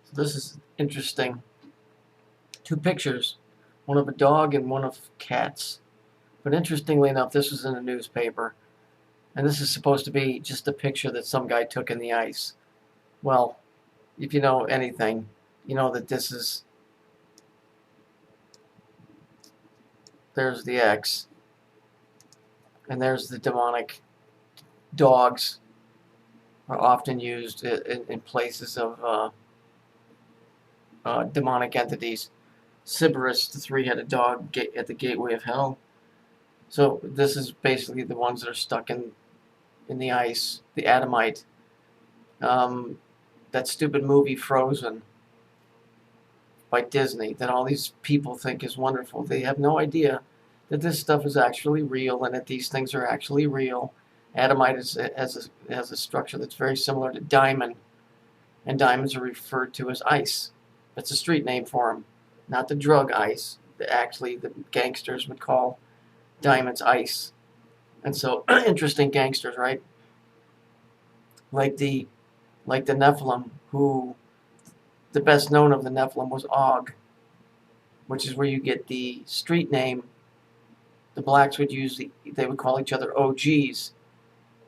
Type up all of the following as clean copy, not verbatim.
So this is interesting. Two pictures, one of a dog and one of cats. But interestingly enough, this was in a newspaper. And this is supposed to be just a picture that some guy took in the ice. Well, if you know anything, you know that there's the X, and there's the demonic dogs are often used in places of demonic entities. Sybaris, the three-headed dog at the gateway of hell. So this is basically the ones that are stuck in the ice, the Adamite. That stupid movie Frozen by Disney that all these people think is wonderful. They have no idea that this stuff is actually real and that these things are actually real. Adamite has a structure that's very similar to diamond, and diamonds are referred to as ice. That's a street name for them, not the drug ice. Actually, the gangsters would call diamonds ice. And so, interesting gangsters, right? Like the Nephilim, who the best known of the Nephilim was Og, which is where you get the street name. The blacks would they would call each other OGs,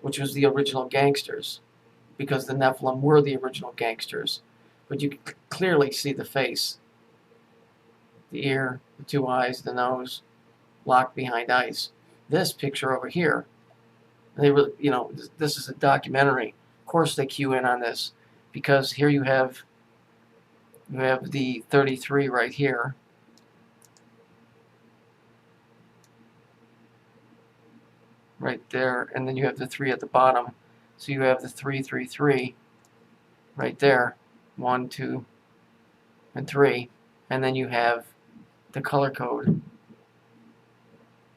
which was the original gangsters, because the Nephilim were the original gangsters. But you can clearly see the face, the ear, the two eyes, the nose, locked behind ice. This picture over here, they were, this is a documentary. Of course they cue in on this, because here you have the 33 right here. Right there, and then you have the 3 at the bottom. So you have the 333 right there, 1, 2, and 3, and then you have the color code,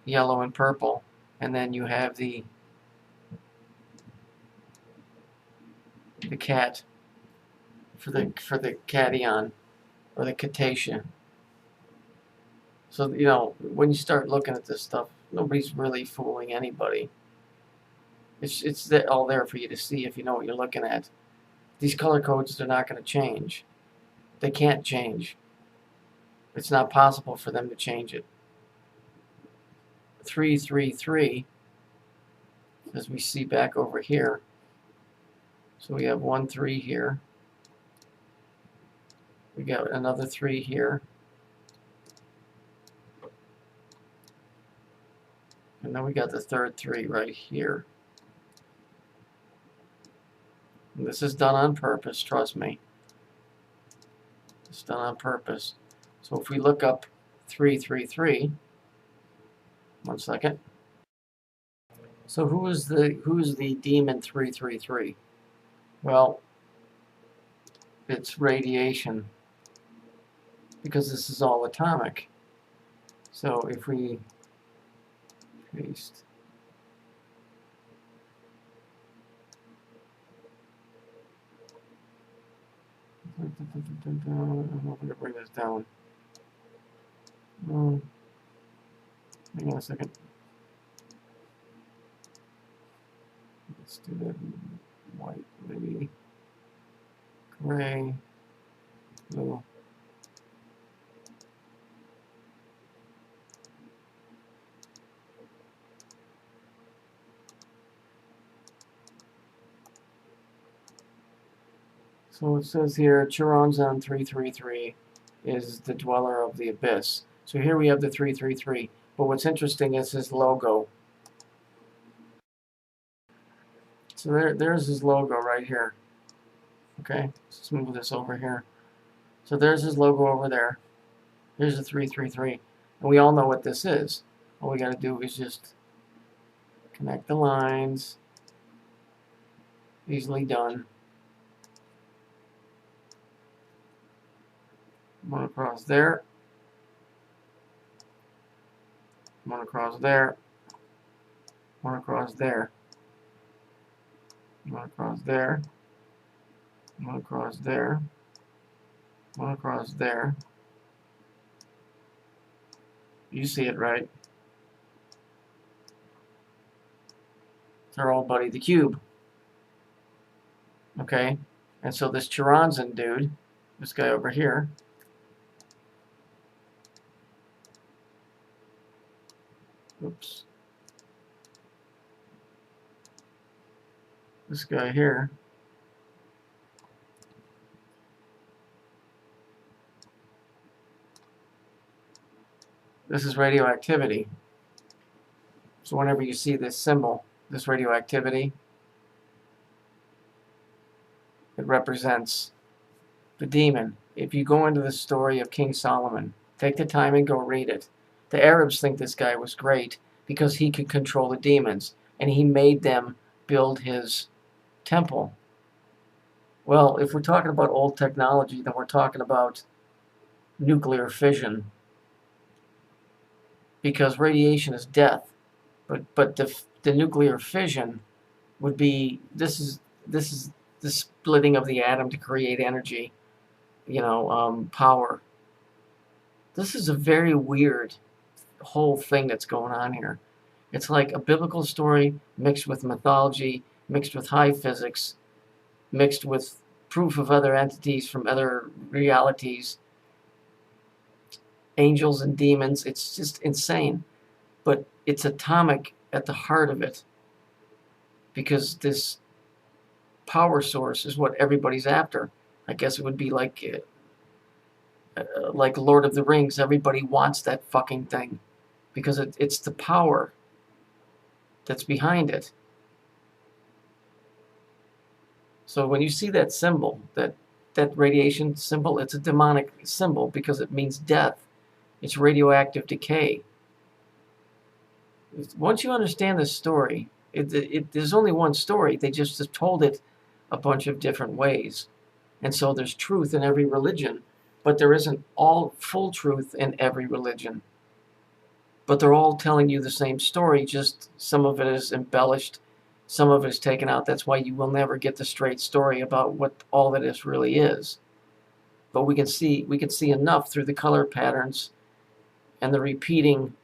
yellow and purple, and then you have the cat for the cation or the cetacean. So when you start looking at this stuff, nobody's really fooling anybody. It's all there for you to see if you know what you're looking at. These color codes, they're not going to change. They can't change. It's not possible for them to change it. 333, as we see back over here. So we have 1 3 here. We got another 3 here. And then we got the third 3 right here. And this is done on purpose, trust me. It's done on purpose. So if we look up 333, one second. So who's the demon 333? Well, it's radiation, because this is all atomic. So if we paste, I'm going to bring this down. Hang on a second. Let's do that in white, maybe gray, blue. So it says here, Chironzon 333 is the dweller of the abyss. So here we have the 333. But what's interesting is his logo. So there's his logo right here. Okay, let's move this over here. So there's his logo over there. Here's the 333. And we all know what this is. All we got to do is just connect the lines. Easily done. One across there. One across there. One across there. One across there. One across there. One across there. You see it, right? It's our old buddy, the cube. Okay? And so this Chironzon dude This guy over here. Oops. This guy here. This is radioactivity. So whenever you see this symbol, this radioactivity, it represents the demon. If you go into the story of King Solomon, take the time and go read it. The Arabs think this guy was great because he could control the demons, and he made them build his temple. Well, if we're talking about old technology, then we're talking about nuclear fission, because radiation is death. But the nuclear fission would be this is the splitting of the atom to create energy, power. This is a very weird whole thing that's going on here. It's like a biblical story mixed with mythology, mixed with high physics, mixed with proof of other entities from other realities, angels and demons. It's just insane. But it's atomic at the heart of it, because this power source is what everybody's after. I guess it would be like Lord of the Rings. Everybody wants that fucking thing because it's the power that's behind it. So when you see that symbol, that radiation symbol, it's a demonic symbol because it means death. It's radioactive decay. Once you understand this story, there's only one story. They just have told it a bunch of different ways. And so there's truth in every religion, but there isn't all full truth in every religion. But they're all telling you the same story, just some of it is embellished, some of it is taken out. That's why you will never get the straight story about what all that is really is. But we can see enough through the color patterns and the repeating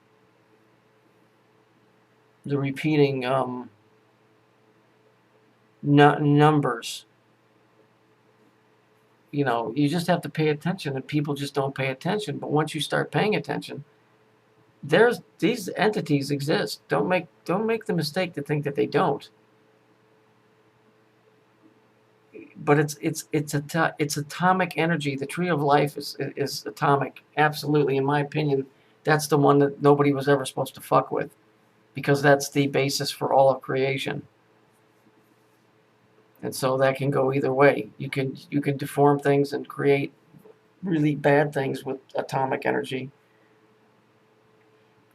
numbers. You just have to pay attention, and people just don't pay attention. But once you start paying attention, these entities exist. Don't make the mistake to think that they don't. But it's atomic energy. The tree of life is atomic. Absolutely, in my opinion, that's the one that nobody was ever supposed to fuck with, because that's the basis for all of creation. And so that can go either way. You can deform things and create really bad things with atomic energy.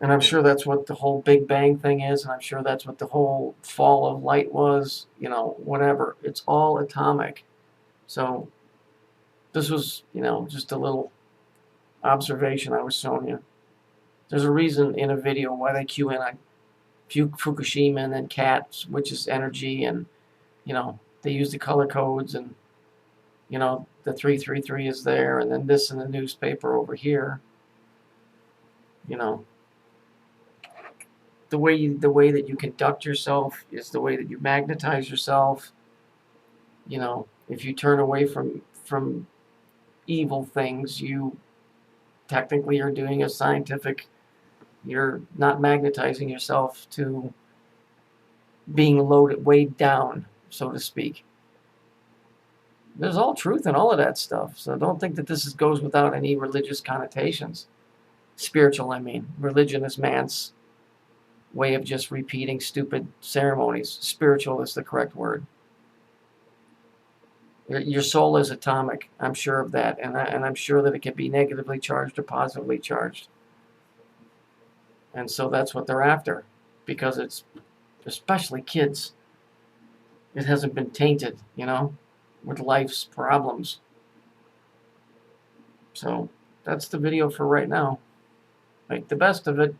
And I'm sure that's what the whole Big Bang thing is, and I'm sure that's what the whole fall of light was, whatever. It's all atomic. So this was, just a little observation I was showing you. There's a reason in a video why they cue in on Fukushima and then CAT, which is energy, and, they use the color codes, and, the 333 is there, and then this in the newspaper over here. The way that you conduct yourself is the way that you magnetize yourself. If you turn away from evil things, you technically are doing a scientific. You're not magnetizing yourself to being weighed down, so to speak. There's all truth in all of that stuff. So don't think that this goes without any religious connotations. Spiritual, I mean. Religion is man's way of just repeating stupid ceremonies. Spiritual is the correct word. Your soul is atomic. I'm sure of that, and I'm sure that it can be negatively charged or positively charged. And so that's what they're after, because it's, especially kids, it hasn't been tainted, with life's problems. So that's the video for right now. Make the best of it.